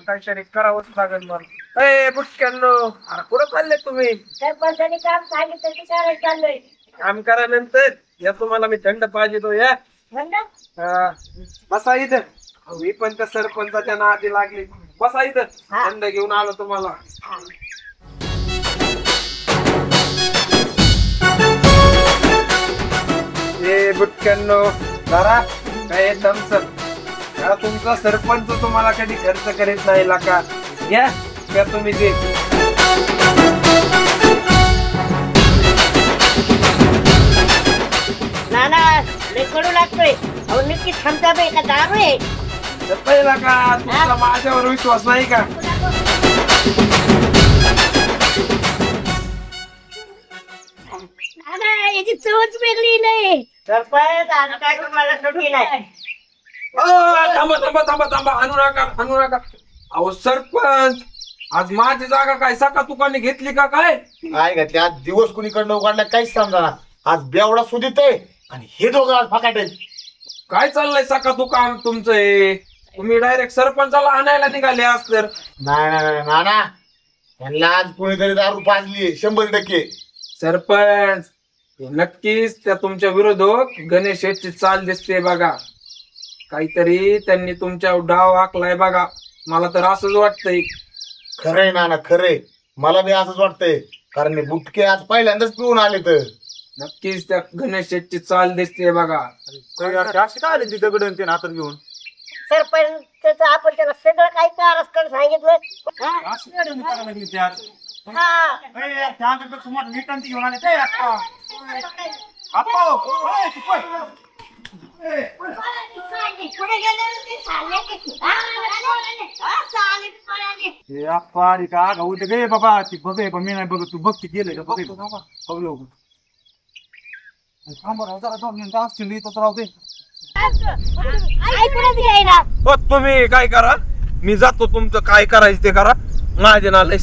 काहीतरी करावंच लागेल मला. ए बुटक्यांनो, अरे कुठं चालले तुम्ही? सरपंचाने काम सांगितलं की शाळेत चाललोय. काम करा या तुम्हाला मी थंड पाहिजे तो या. थंड? हा. बसा इथं. मी पण त्या सरपंचाच्या नादी लागली. बसा इथं. हा. थंड घेऊन आलो तुम्हाला. ए बुटक्यांनो, जरा काय थम्सअप. तुमचा सरपंच तुम्हाला कधी खर्च करीत नाही का? घ्या त्या तुम्ही ते. नाना लय कडू लागतोय. अहो नक्की थांबता बाई का दारू आहे? पहिला का तुमचा माझ्यावर विश्वास नाही का? नाना याची चवच वेगळी नाही. सरपंच आज काय तुम्हाला सुट्टी नाही. थांबा थांबा थांबा थांबा, आणू नका. अहो सरपंच, आज माझी जागा काय सका तुकाने घेतली का काय? काय घातले आज दिवस कुणीकडनं उघडला काहीच समजा. आज बेवडा सुदित आहे आणि हे दोघं आज फकाट आहेत. काय चाललंय सका दुकान तुमचं हे? तुम्ही डायरेक्ट सरपंचाला आणायला निघाले आज तर. नाही नाना, यांना आज कोणीतरी दारू पाजली 100%. सरपंच, हे नक्कीच त्या तुमच्या विरोधात गणेश शेठची चाल दिसते बघा. काहीतरी त्यांनी तुमच्या डाव आखलाय बघा. मला तर असंच वाटतंय. खरंय नाना, खरंय. मला बी असंच वाटतंय, कारण हे बुटके आज पहिल्यांदाच पिऊन आले तर. नक्कीच त्या गणेश शेठची चाल दिसते बघा. दगड ते हातात घेऊन सरपंच आपण त्याला सगळं काही कारस्थान सांगितलं. हा. पुढे गेले ते चालले की. बाबा ती बघे पण मी नाही बघ. तू बघ गेले का? बघ जरा 2 मिनिटं असतील इथं राहू दे. तुम्ही काय करा, मी जातो. तुमचं काय करायचं ते करा. माझ्या नाला